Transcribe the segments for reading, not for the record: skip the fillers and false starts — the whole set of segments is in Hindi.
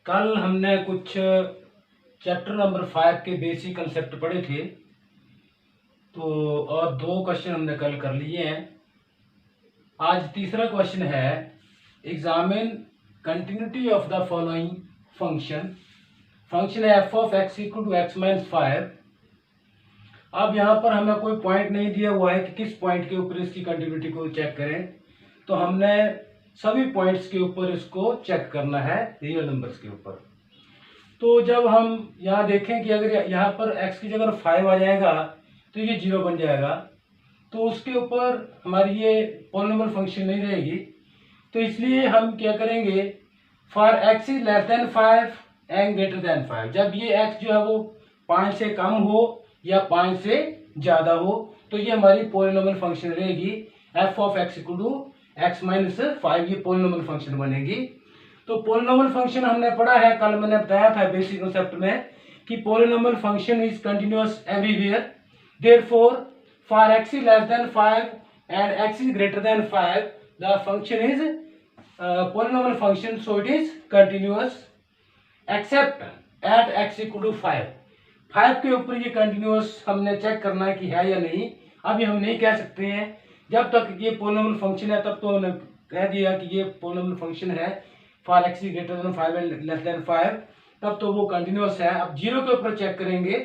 कल हमने कुछ चैप्टर नंबर 5 के बेसिक कंसेप्ट पढ़े थे, तो और 2 क्वेश्चन हमने कल कर लिए हैं। आज तीसरा क्वेश्चन है, examine continuity of the following function. Function है f of x equal to x minus 5। अब यहाँ पर हमें कोई पॉइंट नहीं दिया हुआ है कि किस पॉइंट के ऊपर इसकी कंटिन्यूटी को चेक करें, तो हमने सभी पॉइंट्स के ऊपर इसको चेक करना है, रियल नंबर्स के ऊपर। तो जब हम यहाँ देखें कि अगर यहाँ पर x की जगह 5 आ जाएगा तो ये 0 बन जाएगा, तो उसके ऊपर हमारी ये पॉलिनोमियल फंक्शन नहीं रहेगी। तो इसलिए हम क्या करेंगे, for x is less than 5 and greater than 5, जब ये x जो है वो 5 से कम हो या 5 से ज़्यादा हो, तो ये हमारी पॉलिनोमियल फंक्शन रहेगी f of x equal to x minus 5, ये पॉलिनोमियल फंक्शन बनेगी। तो पॉलिनोमियल फंक्शन हमने पढ़ा है, कल मैंने बताया था बेसिक कांसेप्ट में कि polynomial function is continuous everywhere, therefore for x is less than 5 and x is greater than 5 the function is polynomial function, so it is continuous except at x equal to 5 के ऊपर ये कंटिन्यूअस हमने चेक करना है कि है या नहीं। अभी हम नहीं कह सकते हैं, जब तक ये पॉलिनोमियल फंक्शन है तब तो हमने कह दिया कि ये पॉलिनोमियल फंक्शन है for x is greater than 5 and less than 5, तब तो वो कंटिन्यूअस है। अब 0 के ऊपर चेक करेंगे,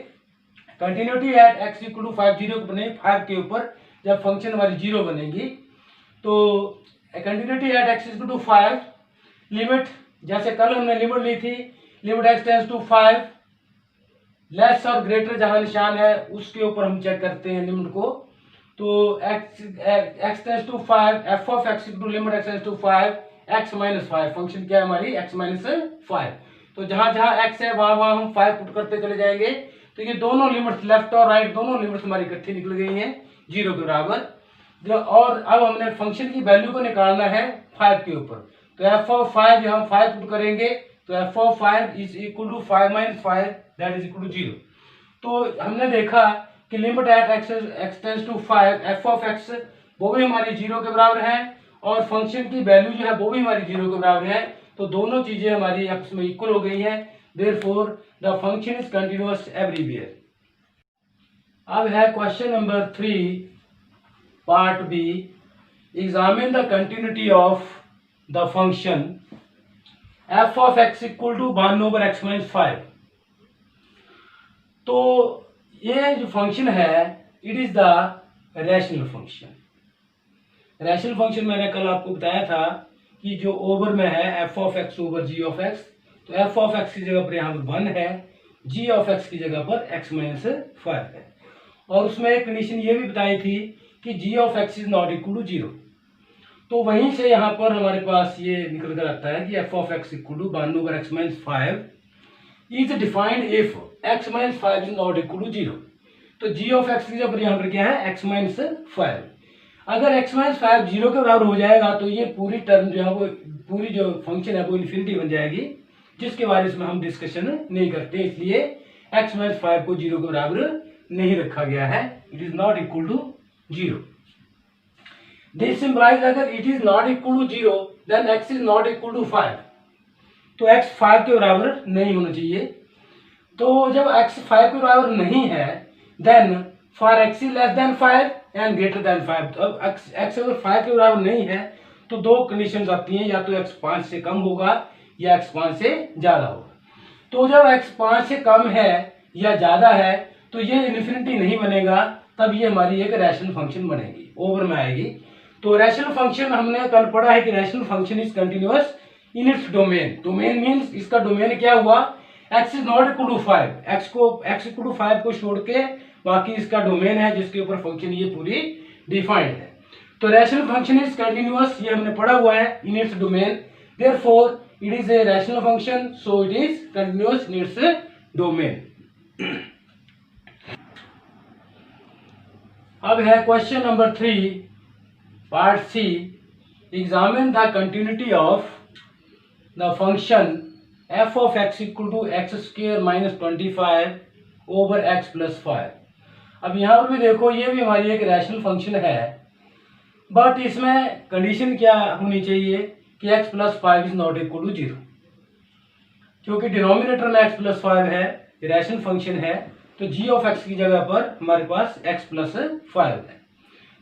continuity at x equal to 5, 0 के बनेगी 5 के ऊपर, जब फंक्शन हमारी 0 बनेगी। तो continuity at x equal to 5, limit जैसे कल हमने लिमिट ली थी, limit x tends to 5, less और ग्रेटर जहां निशान है उसके ऊपर हम चेक करते हैं लिमिट को। तो x tends to 5, f of x equal to limit x tends to 5 x minus 5, function क्या है हमारी x माइनस 5। तो जहां जहां x है वहां वहां हम 5 पुट करते चले जाएंगे, तो ये दोनों लिमिट्स लेफ्ट और राइट दोनों लिमिट्स हमारी इकट्ठी निकल गई हैं 0 के बराबर। और अब हमने फंक्शन की वैल्यू को निकालना है 5 के ऊपर, तो f ऑफ 5 जब हम 5 पुट करेंगे तो f of 5 is equal to 5 minus 5 that is equal to 0। तो हमने देखा कि limit at x tends to 5, f of x वो भी हमारी 0 के बराबर है और फंक्शन की वैल्यू जो है वो भी हमारी 0 के बराबर है, तो दोनों चीजें हमारी आपस में इक्वल हो गई हैं, therefore the function is continuous everywhere. अब है question number 3 part B, examine the continuity of the function f of x equal to 1 over x minus 5। तो ये जो फंक्शन है it is the rational function. Rational function मैंने कल आपको बताया था कि जो ओवर में है f of x over g of x, तो f ऑफ x की जगह पर यहाँ पर 1 है, g ऑफ x की जगह पर x माइनस 5 है। और उसमें एक कंडीशन ये भी बताई थी कि g of x is not equal to 0। तो वहीं से यहाँ पर हमारे पास ये निकल कर आता है कि f of x equal to 1 over x minus 5 is defined if x minus 5 is not equal to 0। तो g ऑफ x की जगह पर यहाँ पर क्या है x माइनस 5। अगर x माइनस 5 0 के बराबर हो जाएगा तो ये पूरी टर्म जो है वो पूरी जो फंक्शन है वो इन्फिनिटी बन जाएगी, जिसके बारे में हम डिस्कशन नहीं करते, इसलिए x माइनस 5 को 0 के बराबर नहीं रखा गया है, it is not equal to 0। This symbolize अगर it is not equal to 0 then x is not equal to 5, तो x 5 के बराबर नहीं होना चाहिए। तो जब x 5 के बराबर नहीं है then for x is less than 5 and greater than 5, तो अब x अगर 5 के बराबर नहीं है तो 2 कंडीशंस आती हैं, या तो x 5 से कम होगा या x 5 से ज्यादा होगा। तो जब x 5 से कम है या ज्यादा है तो ये इन्फिनिटी नहीं बनेगा, तब ये हमारी एक रैशनल फंक्शन बनेगी, ओवर में आएगी। तो रैशनल फंक्शन हमने कल पढ़ा है कि rational function is continuous in its domain. Domain means इसका डोमेन क्या हुआ, x is not equal to 5, x equal to 5 को छोड़ के बाकी इसका डोमेन है जिसके ऊपर फंक्शन ये पूरी डिफाइंड है। तो रैशनल फंक्शन इज कंटिन्यूअस, ये हमने पढ़ा हुआ है in its domain, therefore it is a rational function, so it is continuous in its domain. अब है question number 3 part C, examine the continuity of the function f of x equal to x square minus 25 over x plus 5। अब यहाँ पर भी देखो ये भी हमारी एक रैशनल फंक्शन है, बट इसमें कंडीशन क्या होनी चाहिए कि x plus 5 is not equal to 0। क्योंकि डिनोमिनेटर में x प्लस 5 है, रैशनल फंक्शन है, तो g ऑफ x की जगह पर हमारे पास x प्लस 5 है।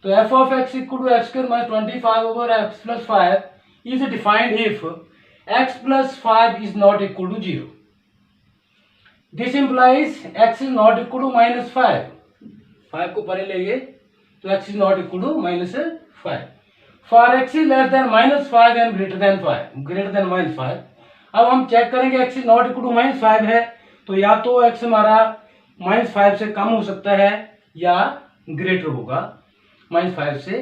तो f of x equal to x square minus 25 over x plus 5 is defined if x plus 5 is not equal to 0। This implies x is not equal to minus 5 को परे लेंगे तो x is not equal to minus 5। For x is less than minus 5 and greater than minus 5। अब हम चेक करेंगे x is not equal to minus 5 है तो या तो x हमारा माइनस 5 से कम हो सकता है या ग्रेटर होगा माइनस 5 से।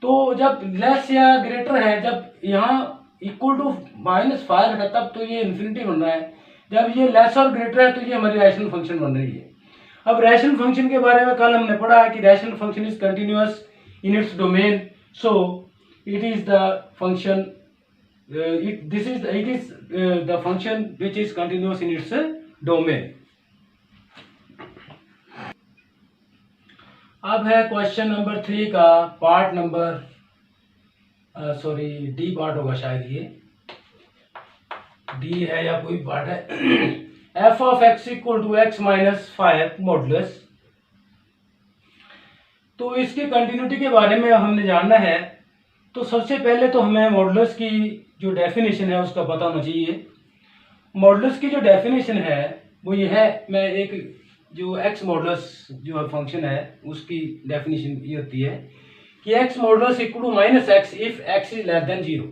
तो जब लेस या ग्रेटर है, जब यहाँ इक्वल टू माइनस 5 है तब तो ये इन्फिनिटी बन रहा है, जब ये लेस और ग्रेटर है तो ये हमारी रैशनल फंक्शन बन रही है। अब रैशनल फंक्शन के बारे में कल हमने पढ़ा है कि rational function is continuous in its domain, so it is the function it is the function which is continuous in its domain। अब है क्वेश्चन नंबर 3 का पार्ट नंबर डी पार्ट होगा शायद, ये डी है या कोई पार्ट है। f of x equal to x minus 5 modulus. तो इसकी कंटिन्यूटी के बारे में हमने जानना है, तो सबसे पहले तो हमें मॉडुलस की जो डेफिनेशन है उसका पता होना चाहिए। मॉडुलस की जो डेफिनेशन है वो ये है, मैं एक जो x मॉडुलस जो फंक्शन है उसकी डेफिनेशन ये होती है कि x modulus equal to minus x if x is less than 0।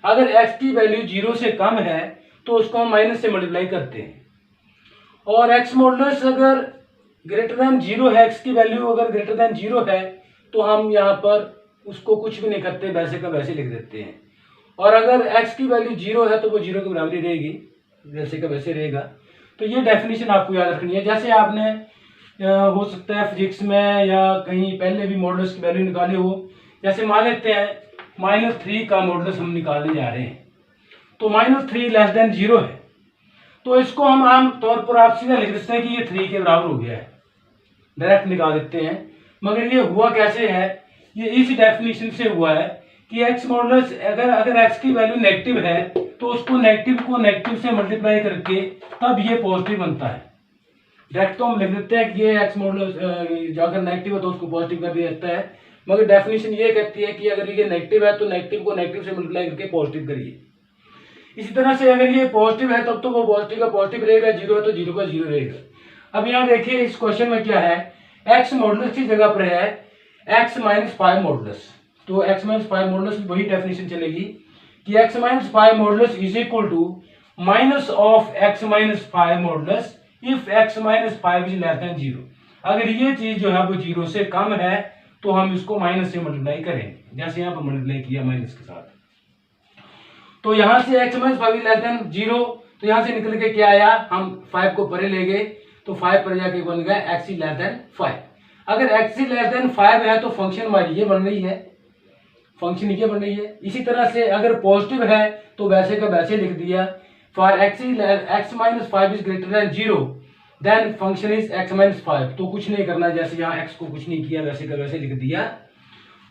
अगर x की वैल्यू 0 से कम है तो उसको हम माइनस से मल्टीप्लाई करते हैं, और x मॉडुलस अगर ग्रेटर देन 0 है, x की वैल्यू अगर ग्रेटर देन 0 है तो हम यहाँ पर उसको कुछ भी नहीं करते, वैसे का वैसे लिख देते हैं। और अगर x की वैल्यू 0 है तो वो 0 के बराबर ही रहेगी, वैसे का वैसे रहेगा। तो ये डेफिनेशन आपको याद रखनी है। जैसे आपने हो सकता है फिजिक्स में या कहीं पहले भी मॉडुलस की वैल्यू निकाली हो। जैसे मान लेते हैं -3 का मॉडुलस हम निकालने जा रहे हैं, तो -3 लेस देन 0 है, तो इसको हम आम तौर पर आप सीधा लिख देते हैं कि ये 3 के बराबर हो गया है, डायरेक्ट निकाल देते हैं। मगर ये हुआ कैसे है, ये इस डेफिनेशन से हुआ है कि x मॉडुलस अगर x की वैल्यू नेगेटिव है तो उसको नेगेटिव से मल्टीप्लाई करके तब ये पॉजिटिव बनता है। डायरेक्ट तो हम लिख देते हैं कि ये x मॉडुलस अगर नेगेटिव है तो उसको पॉजिटिव कर दिया जाता है, मगर डेफिनेशन ये कहती है कि अगर ये नेगेटिव है तो नेगेटिव को नेगेटिव से मल्टीप्लाई करके पॉजिटिव करिए। इसी तरह से अगर ये पॉजिटिव है तब तो वो पॉजिटिव का पॉजिटिव रहेगा, 0 है तो 0 का 0 रहेगा। अब यहाँ देखिए इस क्वेश्चन में क्या है, x मॉडुलस की जगह पर है x माइनस 5 मॉडुलस, तो x माइनस 5 मॉडुलस वही डेफिनेशन चलेगी कि x minus 5 modulus is equal to minus of x minus 5 modulus if x minus 5 is less than 0। अगर ये चीज जो है वो 0 से कम है तो हम इसको माइनस से मल्टीप्लाई करेंगे, जैसे यहाँ पर मल्टीप्लाई किया माइनस के साथ। तो यहाँ से x minus 5 is less than 0, तो यहाँ से निकल के क्या आया, हम 5 को परे ले गए तो 5 पर जाके बन गया x इज लेस देन 5। अगर x इज लेस देन 5 है तो फंक्शन हमारी ये बन रही है, फंक्शन ये बन रही है। इसी तरह से अगर पॉजिटिव है तो वैसे का वैसे लिख दिया, for x minus 5 is greater than 0 then function is x minus 5। तो कुछ नहीं करना, जैसे यहाँ x को कुछ नहीं किया वैसे का वैसे लिख दिया।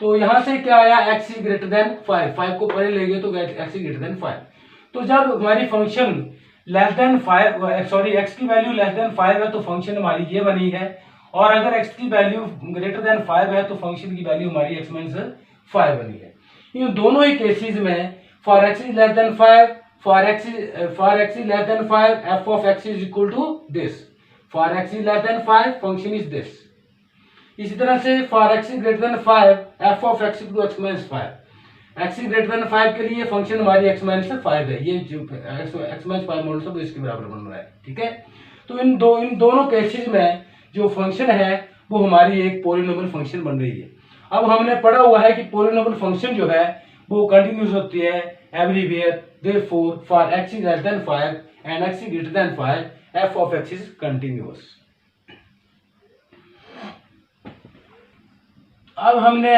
तो यहाँ से क्या आया, x इज ग्रेटर देन 5 को परे ले गए तो x इज ग्रेटर देन 5। तो जब हमारी फंक्शन लेस देन 5 x की वैल्यू लेस देन 5 है तो फंक्शन हमारी ये बनी है, और अगर x की वैल्यू ग्रेटर देन 5 है तो फंक्शन की वैल्यू हमारी x माइनस 5 बनी है। इन दोनों ही केसेस में for x is less than 5, for x is less than 5 f of x is equal to this, for x is less than 5 function is this. इसी तरह से for x is greater than 5 f of x equal to x minus 5, x is greater than 5 के लिए फंक्शन हमारी x माइनस 5 है, ये जो x माइनस 5 मॉडुलस है इसके बराबर बन रहा है, ठीक है। तो इन दोनों केसेस में जो फंक्शन है वो हमारी एक पॉलिनोमियल फंक्शन बन रही है। अब हमने पढ़ा हुआ है कि पॉलिनोमियल फंक्शन जो है वो कंटिन्यूअस होती है everywhere, therefore for x is less than 5 and x is greater than 5 f of x is continuous. अब हमने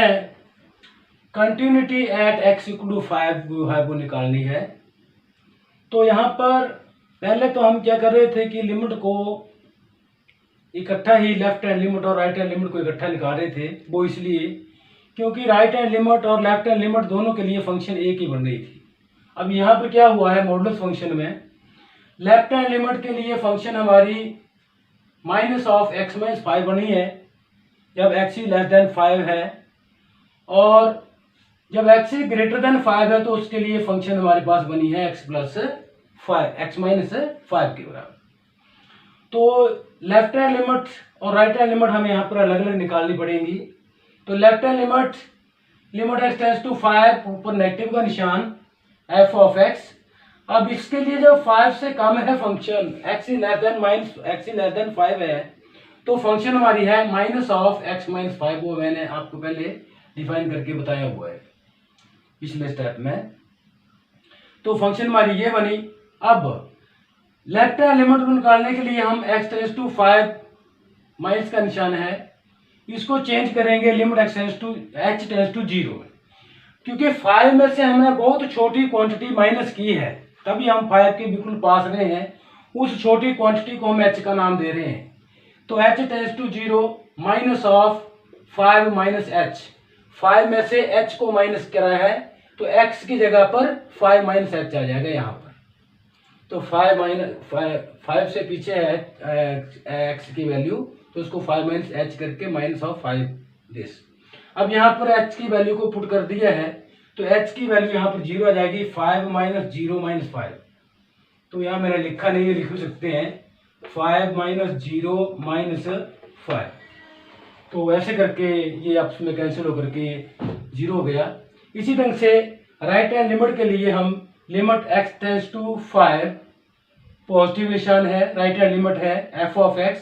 continuity at x equal to 5 जो है वो निकालनी है। तो यहाँ पर पहले तो हम क्या कर रहे थे कि लिमिट को इकट्ठा ही लेफ्ट हैंड लिमिट और राइट हैंड लिमिट को इकट्ठा निकाल रहे थे, वो इसलिए क्योंकि राइट हैंड लिमिट और लेफ्ट हैंड लिमिट दोनों के लिए फंक्शन एक ही बन रही थी। अब यहाँ पर क्या हुआ है, मॉडुलस फंक्शन में लेफ्ट हैंड लिमिट के लिए फंक्शन हमारी माइनस ऑफ एक्स माइनस 5 बनी है जब एक्स इज लेस देन 5 है, और जब एक्स इज ग्रेटर देन 5 है तो उसके लिए फंक्शन हमारे पास बनी है एक्स प्लस 5 एक्स माइनस 5 के बराबर। तो लेफ्ट हैंड लिमिट और राइट हैंड लिमिट हमें यहाँ पर अलग अलग निकालनी पड़ेंगी। तो left hand limit x tends to 5, ऊपर नेगेटिव का निशान एफ ऑफ एक्स। अब इसके लिए जब 5 से कम है function, x is less than 5 है, तो फंक्शन हमारी है माइनस ऑफ एक्स माइनस 5। वो मैंने आपको पहले डिफाइन करके बताया हुआ है पिछले स्टेप में। तो फंक्शन हमारी ये बनी। अब लेफ्ट हैंड लिमिट को निकालने के लिए हम एक्स टेंड्स टू 5 माइनस का निशान है, इसको चेंज करेंगे लिमिट एच टेंड्स टू 0, क्योंकि 5 में से हमने बहुत छोटी क्वांटिटी माइनस की है, तभी हम 5 के बिल्कुल पास रहे हैं। उस छोटी क्वांटिटी को हम h का नाम दे रहे हैं। तो h tends to 0 minus of 5 minus h, 5 में से h को माइनस करा है तो x की जगह पर 5 माइनस h आ जाएगा यहाँ पर। तो 5 से पीछे है x की वैल्यू, तो उसको 5 माइनस h करके माइनस ऑफ 5 दिस। अब यहाँ पर h की वैल्यू को पुट कर दिया है तो h की वैल्यू यहाँ पर 0 आ जाएगी, 5 माइनस 0 माइनस 5। तो यहाँ मैंने लिखा नहीं है, लिख भी सकते हैं 5 माइनस 0 माइनस 5। तो ऐसे करके ये आपस में कैंसिल होकर के 0 हो गया। इसी ढंग से राइट हैंड लिमिट के लिए हम limit x tends to 5, positive निशान है, राइट हैंड लिमिट है f ऑफ x।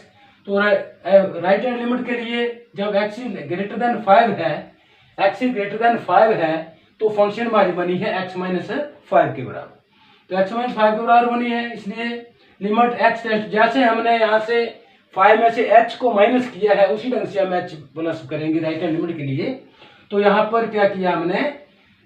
तो राइट हैंड लिमिट के लिए जब x ग्रेटर देन 5 है, x ग्रेटर देन 5 है तो फंक्शन हमारी बनी है x माइनस 5 के बराबर। तो x माइनस 5 के बराबर बनी है, इसलिए लिमिट x टेंड्स, जैसे हमने यहाँ से 5 में से h को माइनस किया है उसी ढंग से हम h प्लस करेंगे राइट हैंड लिमिट के लिए। तो यहाँ पर क्या किया हमने,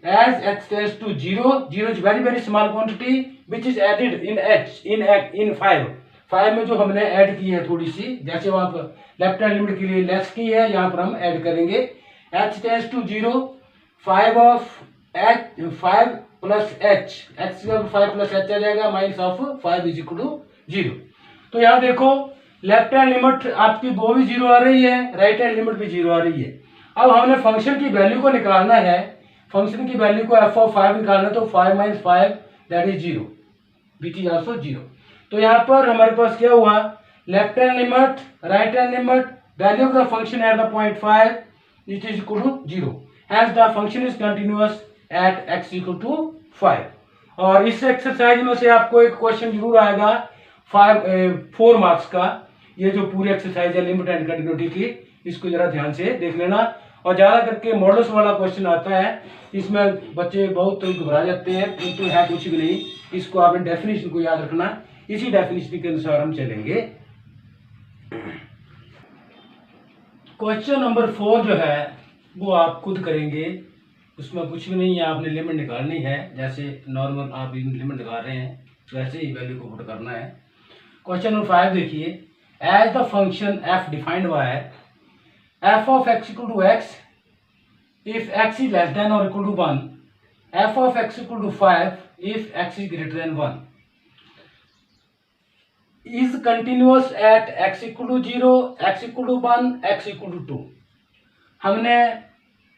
as x tends to 0 is very very small quantity which is added in 5 में जो हमने ऐड की है थोड़ी सी, जैसे वहां पर लेफ्ट हैंड लिमिट के लिए लेस की है, यहाँ पर हम ऐड करेंगे h tends to 0, 5 of h 5 plus h, x 5 plus h आ जाएगा, minus of 5 is equal to 0। तो यहाँ देखो लेफ्ट हैंड लिमिट आपकी वो भी 0 आ रही है, राइट हैंड लिमिट भी 0 आ रही है। अब हमने फंक्शन की वैल्यू को निकालना है, फंक्शन की वैल्यू को f ऑफ 5 निकालना है, तो 5 minus 5 that is 0 which is also 0। तो यहाँ पर हमारे पास क्या हुआ, left hand limit right hand limit value of the function at the point 5 it is equal to 0, hence the function is continuous at x equal to 5। और इस एक्सरसाइज में से आपको एक क्वेश्चन जरूर आएगा 4 मार्क्स का। ये जो पूरी एक्सरसाइज है लिमिट एंड कंटिन्यूटी की, इसको जरा ध्यान से देख लेना। और ज्यादा करके मॉडल्स वाला क्वेश्चन आता है, इसमें बच्चे बहुत घबरा जाते हैं, किंतु है कुछ भी नहीं। इसको आपने डेफिनेशन को याद रखना, इसी डेफिनेशन के अनुसार हम चलेंगे। क्वेश्चन नंबर 4 जो है वो आप खुद करेंगे, उसमें कुछ भी नहीं है, आपने लिमिट निकालनी है। जैसे नॉर्मल आप लिमिट निकाल रहे हैं वैसे ही वैल्यू को पुट करना है। क्वेश्चन नंबर 5 देखिए, as the function f defined by f of x equal to x if x is less than और equal to 1, f of x equal to 5 if x is greater than 1, is continuous at x equal to 0, x equal to 1, x equal to 2। हमने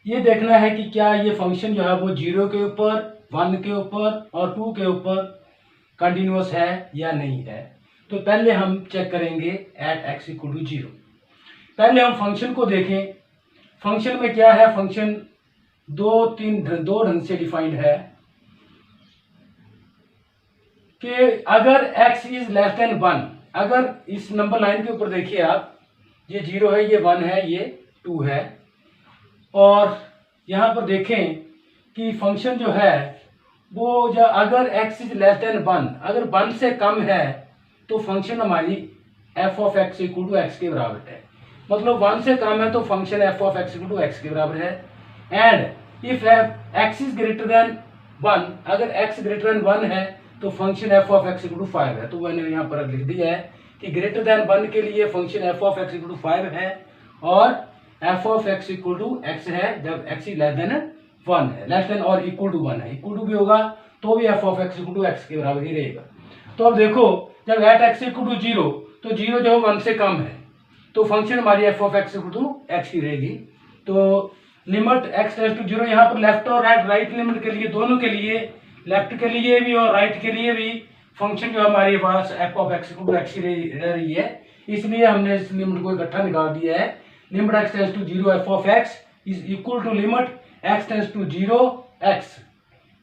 ये देखना है कि क्या ये फंक्शन जो है वो 0 के ऊपर, 1 के ऊपर और 2 के ऊपर कंटिन्यूअस है या नहीं है। तो पहले हम चेक करेंगे एट x इक्वल टू 0। पहले हम फंक्शन को देखें, फंक्शन में क्या है, फंक्शन दो ढंग से डिफाइंड है कि अगर x इज लेस देन 1, अगर इस नंबर लाइन के ऊपर देखिए आप, ये 0 है, ये 1 है, ये 2 है, और यहाँ पर देखें कि फंक्शन जो है वो जो अगर x इज लेस देन 1, अगर 1 से कम है तो फंक्शन हमारी f of x equal to x के बराबर है। मतलब 1 से कम है तो function f of x equal to x के बराबर है। And if x is greater than 1, अगर x ग्रेटर देन 1 है तो function f of x equal to 5 है। तो मैंने यहाँ पर लिख दिया है कि ग्रेटर देन 1 के लिए function f of x equal to 5 है और f of x equal to x है जब x इज लेस देन 1 है, लेस देन और इक्वल टू 1 है। इक्वल टू भी होगा तो भी f of x equal to x के बराबर ही रहेगा। तो अब देखो जब एट एक्स इक्वल टू 0 तो 0 जो 1 से कम है तो फंक्शन हमारी f of x equal to x ही रहेगी। तो लिमिट एक्स टेंड्स टू 0, यहाँ पर लेफ्ट और राइट लिमिट के लिए, दोनों के लिए, लेफ्ट के लिए भी और राइट के लिए भी फंक्शन जो हमारे पास f of x equal to x ही रह रही है, इसलिए हमने इस लिमिट को इकट्ठा निकाल दिया है। Limit x tends to 0 f of x is equal to limit x tends to 0 x,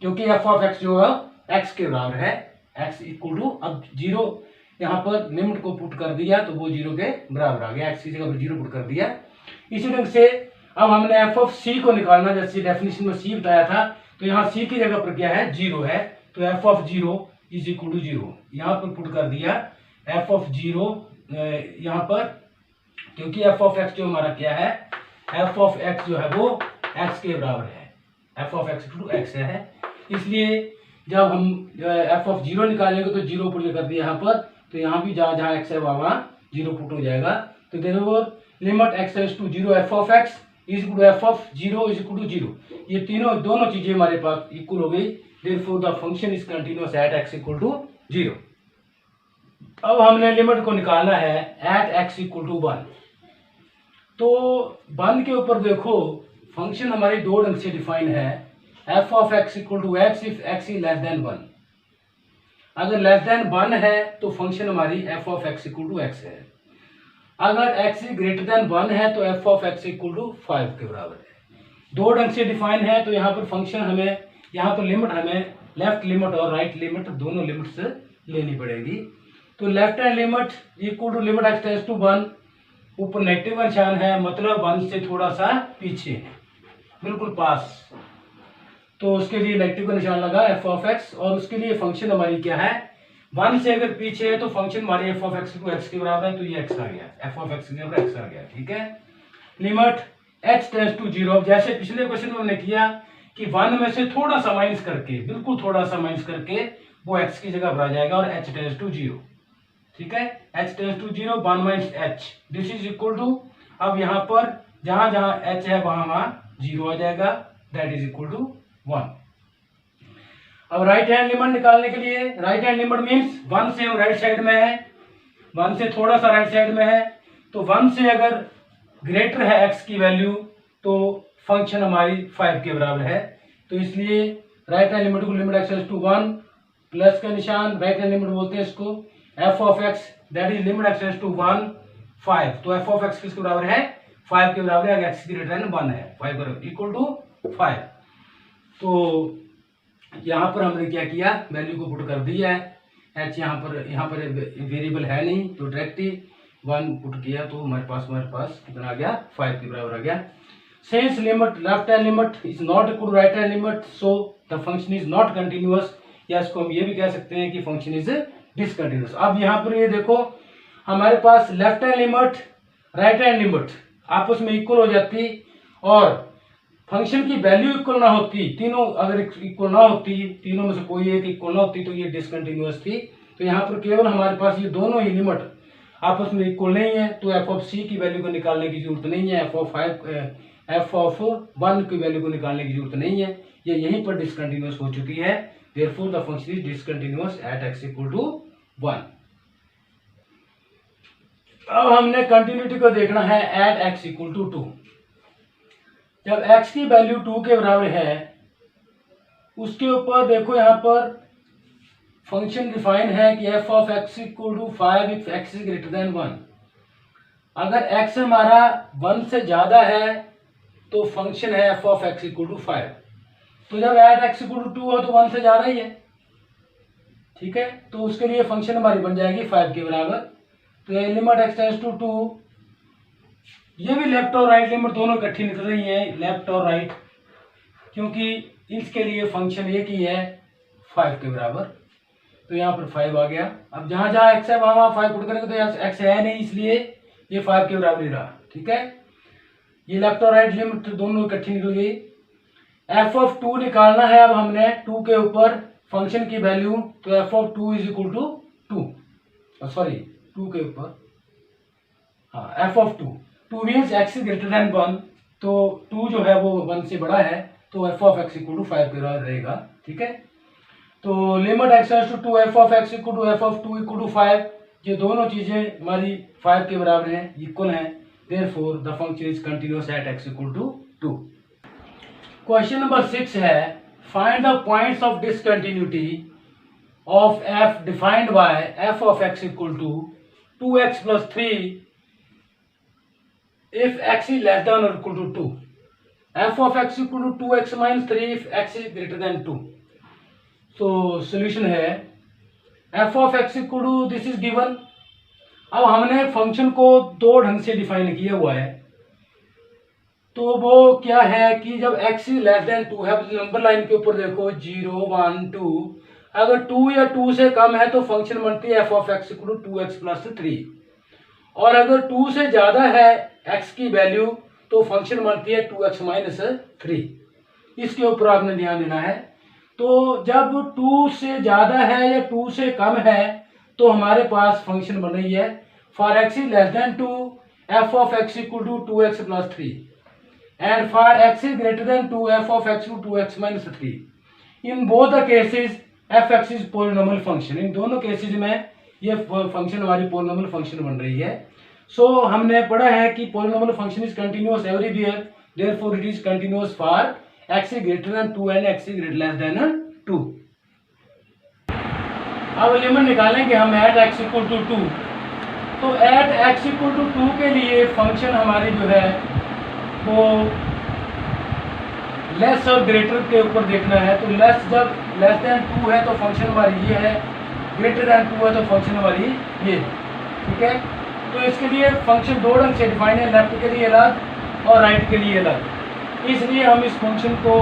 क्योंकि एफ ऑफ एक्स जो है एक्स के बराबर है, एक्स इक्वल टू, अब 0 यहाँ पर लिमिट को पुट कर दिया तो वो 0 के बराबर आ गया, एक्स की जगह पर 0 पुट कर दिया। इसी ढंग से अब हमने एफ ऑफ सी को निकालना, जैसे डेफिनेशन में सी बताया था, तो यहाँ सी की जगह पर क्या है, 0 है, तो f of 0 is equal to 0 यहाँ पर पुट कर दिया। एफ ऑफ 0 यहाँ पर, क्योंकि एफ ऑफ एक्स जो हमारा क्या है, एफ ऑफ एक्स जो है वो एक्स के बराबर है, f of x equal to x है, इसलिए जब हम एफ ऑफ 0 निकालेंगे तो 0 पुट कर दिया यहाँ पर, तो यहाँ भी जहाँ जहाँ एक्स है वहाँ 0 पुट हो जाएगा। तो देखो limit x tends to 0 f of x is equal to f of 0 is equal to 0, ये दोनों चीजें हमारे पास इक्वल हो गई, therefore the function is continuous at x equal to 0। अब हमने लिमिट को निकालना है एट एक्स इक्वल टू 1। तो 1 के ऊपर देखो फंक्शन हमारी दो ढंग से डिफाइन है, f of x equal to x if x is less than 1। अगर लेस देन 1 है तो फंक्शन हमारी f of x equal to x है, अगर एक्स इज ग्रेटर देन 1 है तो f of x equal to 5 के बराबर है। दो ढंग से डिफाइन है, तो यहाँ पर फंक्शन हमें, यहाँ पर लिमिट हमें लेफ्ट लिमिट और राइट लिमिट दोनों लिमिट्स लेनी पड़ेगी। तो left hand limit equal to limit x tends to 1, ऊपर नेगेटिव का निशान है, मतलब 1 से थोड़ा सा पीछे है, बिल्कुल पास, तो उसके लिए नेगेटिव का निशान लगा एफ ऑफ एक्स, और उसके लिए फंक्शन हमारी क्या है, 1 से अगर पीछे है तो फंक्शन हमारी एफ ऑफ एक्स को एक्स के बराबर है, तो ये एक्स आ गया, एफ ऑफ एक्स के बराबर एक्स आ गया, ठीक है। लिमिट एच टेंड्स टू 0, जैसे पिछले क्वेश्चन में हमने किया कि 1 में से थोड़ा सा माइनस करके, बिल्कुल थोड़ा सा माइनस करके वो एक्स की जगह पर आ जाएगा, और एच टेंड्स टू 0, ठीक है, h tends to 0 1 minus h, this is equal to, अब यहाँ पर जहां जहां एच है वहां 0 आ जाएगा, दैट इज इक्वल टू 1। अब राइट हैंड लिमिट निकालने के लिए, राइट हैंड लिमिट मीन्स 1 से हम राइट साइड में है, 1 से थोड़ा सा राइट साइड में है, तो 1 से अगर ग्रेटर है एक्स की वैल्यू तो फंक्शन हमारी 5 के बराबर है, तो इसलिए राइट हैंड लिमिट को limit x tends to 1 plus का निशान, राइट हैंड लिमिट बोलते हैं इसको, f of x that is limit x tends to 1 5, तो एफ ऑफ एक्स किसके बराबर है, 5 के बराबर है, एक्स ग्रेटर देन 1 है, 5 बराबर इक्वल टू 5। तो यहाँ पर हमने क्या किया, वैल्यू को पुट कर दिया है, एच यहाँ पर वेरिएबल है नहीं, तो डायरेक्ट ही 1 पुट किया, तो हमारे पास कितना आ गया, 5 के बराबर आ गया। Since limit left hand limit is not equal to right hand limit, so the function is not continuous, या इसको हम ये भी कह सकते हैं कि फंक्शन इज डिसकंटिन्यूअस। अब यहाँ पर ये देखो हमारे पास left hand limit right hand limit आपस में इक्वल हो जाती, और फंक्शन की वैल्यू इक्वल ना होती, तीनों अगर इक्वल ना होती, तीनों में से कोई एक इक्वल ना होती, तो ये डिसकंटिन्यूअस थी। तो यहाँ पर केवल हमारे पास ये दोनों ही लिमिट आपस में इक्वल नहीं है, तो एफ ऑफ सी की वैल्यू को निकालने की जरूरत नहीं है, एफ ऑफ 1 की वैल्यू को निकालने की जरूरत नहीं है, ये यहीं पर डिसकंटिन्यूअस हो चुकी है, therefore the function is discontinuous at x equal to 1। अब हमने कंटिन्यूटी को देखना है एट एक्स इक्वल टू 2। जब x की वैल्यू 2 के बराबर है, उसके ऊपर देखो यहाँ पर फंक्शन डिफाइन है कि f of x equal to 5 if x is greater than 1। अगर x हमारा 1 से ज्यादा है तो फंक्शन है f of x equal to 5, तो जब एट एक्स इक्वल टू 2 हो तो 1 से ज्यादा ही है, ठीक है, तो उसके लिए फंक्शन हमारी बन जाएगी 5 के बराबर। तो ये लिमिट एक्स टेंड्स टू 2, ये भी लेफ्ट और राइट लिमिट दोनों इकट्ठी निकल रही है, लेफ्ट और राइट, क्योंकि इसके लिए फंक्शन एक ही है 5 के बराबर, तो यहाँ पर 5 आ गया। अब जहां जहां x है वहां 5 पुट करेंगे, तो यहाँ x है नहीं, इसलिए ये 5 के बराबर ही रहा, ठीक है। ये लेफ्ट और राइट लिमिट दोनों इकट्ठी निकल गई। एफ ऑफ 2 निकालना है, अब हमने 2 के ऊपर फंक्शन की वैल्यू, तो f of 2 is equal to 2, sorry 2 के ऊपर, हाँ f of 2 means x greater than 1, तो 2 जो है वो 1 से बड़ा है, तो f of x equal to 5 के बराबर रहेगा, ठीक है। तो limit x tends to 2 f of x equal to f of 2 equal to 5, ये दोनों चीजें हमारी 5 के बराबर हैं, इक्वल हैं, therefore the function is continuous at x equal to 2। Question number 6 है, find the points of discontinuity of f defined by f of x equal to 2x plus 3 if x is less than or equal to 2, f of x equal to 2x minus 3 if x is greater than 2। तो सॉल्यूशन है f of x equal to this is given। अब हमने फंक्शन को दो ढंग से डिफाइन किया हुआ है, तो वो क्या है कि जब x is less than 2 है, नंबर लाइन के ऊपर देखो 0 1 2, अगर 2 या 2 से कम है तो फंक्शन बनती है f of x equal to 2x plus 3, और अगर 2 से ज्यादा है x की वैल्यू तो फंक्शन बनती है 2x माइनस 3। इसके ऊपर आपने ध्यान देना है। तो जब 2 से ज्यादा है या 2 से कम है तो हमारे पास फंक्शन बन रही है for x is less than 2 f of x equal to 2x plus 3 and for x is greater than 2 f of x to 2x minus 3। In both the cases F X is polynomial function. इन दोनों केसेस में ये फंक्शन हमारी पोलिनोमियल फंक्शन बन रही है। सो हमने पढ़ा है कि polynomial function is continuous everywhere, therefore it is continuous for x is greater than 2 and x is less than 2। अब लिमिट निकालेंगे हम एट एक्स इक्वल टू 2। तो एट एक्स इक्वल टू 2 के लिए फंक्शन हमारी जो है वो लेस और ग्रेटर के ऊपर देखना है। तो लेस जब लेस देन 2 है तो फंक्शन हमारी ये है, ग्रेटर देन 2 है तो फंक्शन हमारी ये, ठीक है। तो इसके लिए फंक्शन दो ढंग से डिफाइन है, लेफ्ट के लिए अलग और राइट के लिए अलग। इसलिए हम इस फंक्शन को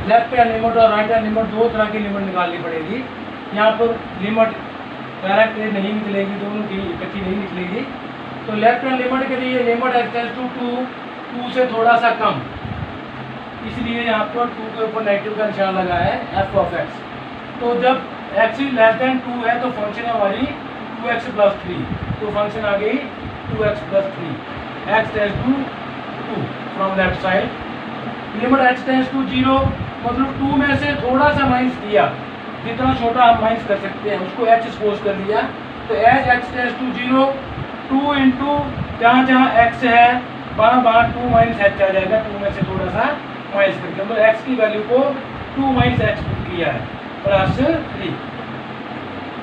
लेफ्ट हैंड लिमिट और राइट हैंड लिमिट दो तरह की लिमिट निकालनी पड़ेगी। यहाँ पर लिमिट डायरेक्ट नहीं निकलेगी, दोनों की इकट्ठी नहीं निकलेगी। तो लेफ्ट हैंड लिमिट के लिए लिमिट एक्स टेंड्स टू 2 से थोड़ा सा कम, इसलिए यहाँ पर 2 के ऊपर नेगेटिव का निशान लगा है f ऑफ x। तो जब x इज लेस देन 2 है तो फंक्शन है हमारी 2x प्लस 3, तो फंक्शन आ गई 2x plus 3, x tends to 2 from left side. Limit x tends to 0 मतलब 2 में से थोड़ा सा माइनस किया, जितना छोटा आप माइनस कर सकते हैं उसको h सपोज कर लिया। तो as x tends to 0 2 into जहाँ जहाँ x है वहाँ 2 माइनस h आ जाएगा, 2 में से थोड़ा सा माइनस करके, मतलब x की वैल्यू को 2 माइनस h पुट किया है प्लस 3।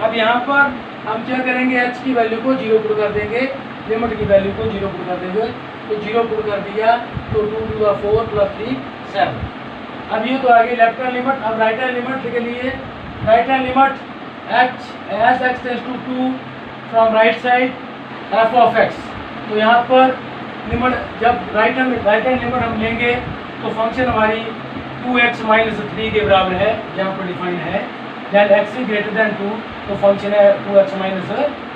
अब यहाँ पर हम क्या करेंगे, h की वैल्यू को 0 पुट कर देंगे, लिमिट की वैल्यू को 0 पुट कर देंगे। तो 0 पुट कर दिया तो 2 टू द 4 प्लस 3 7। अब ये तो आ गई लेफ्ट हैंड लिमिट। अब राइट हैंड लिमिट के लिए right hand limit h as x tends to 2 from right side f of x। तो यहाँ पर लिमिट जब राइट हैंड लिमिट हम लेंगे तो फंक्शन हमारी 2x माइनस 3 के बराबर है, यहाँ पर डिफाइन है। Then x is greater than 2 तो फंक्शन है 2x माइनस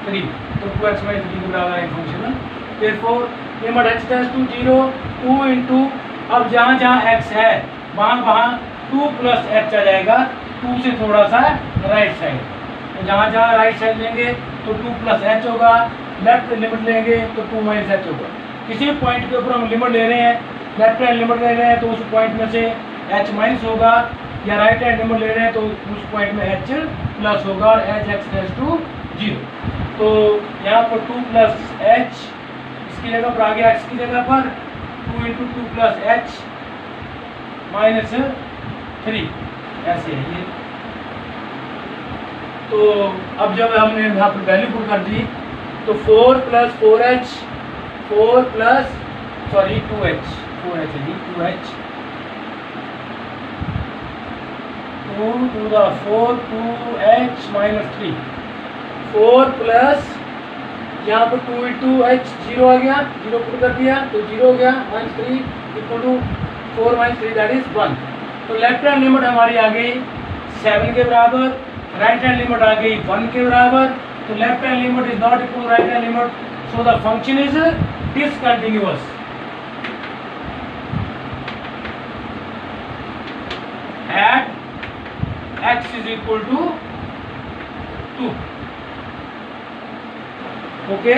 3, तो 2x माइनस 3 के बराबर है function. Therefore limit x tends to 0 2 into, अब जहाँ जहाँ x है वहाँ 2 प्लस h आ जाएगा, 2 से थोड़ा सा राइट साइड। तो जहाँ जहाँ राइट साइड लेंगे तो 2 प्लस h होगा, लेफ्ट लिमिट लेंगे तो 2 माइनस h होगा। किसी पॉइंट के ऊपर हम लिमिट ले रहे हैं, लेफ्ट हैंड लिमिट ले रहे हैं तो उस पॉइंट में से h माइनस होगा, या राइट हैंड लिमिट ले रहे हैं तो उस पॉइंट में h प्लस होगा, और एज x टेंड्स टू 0। तो यहाँ पर 2 प्लस h इसकी जगह पर आ गया, x की जगह पर 2 इंटू 2 प्लस h माइनस 3, ऐसे है ये। तो अब जब हमने यहाँ पर वैल्यू पुट कर दी तो 4 plus 4h 4 plus 2h 4h है 2h 2 to the 4 2h minus 3 4 plus यहाँ पर 2 इंटू h 0 आ गया, 0 पुट कर दिया तो 0 हो गया, minus 3 equal to 4 minus 3 that is 1। तो लेफ्ट हैंड लिमिट हमारी आ गई 7 के बराबर, राइट हैंड लिमिट आ गई 1 के बराबर। तो left hand limit is not equal right hand limit, so the function is discontinuous. At x is equal to 2, okay।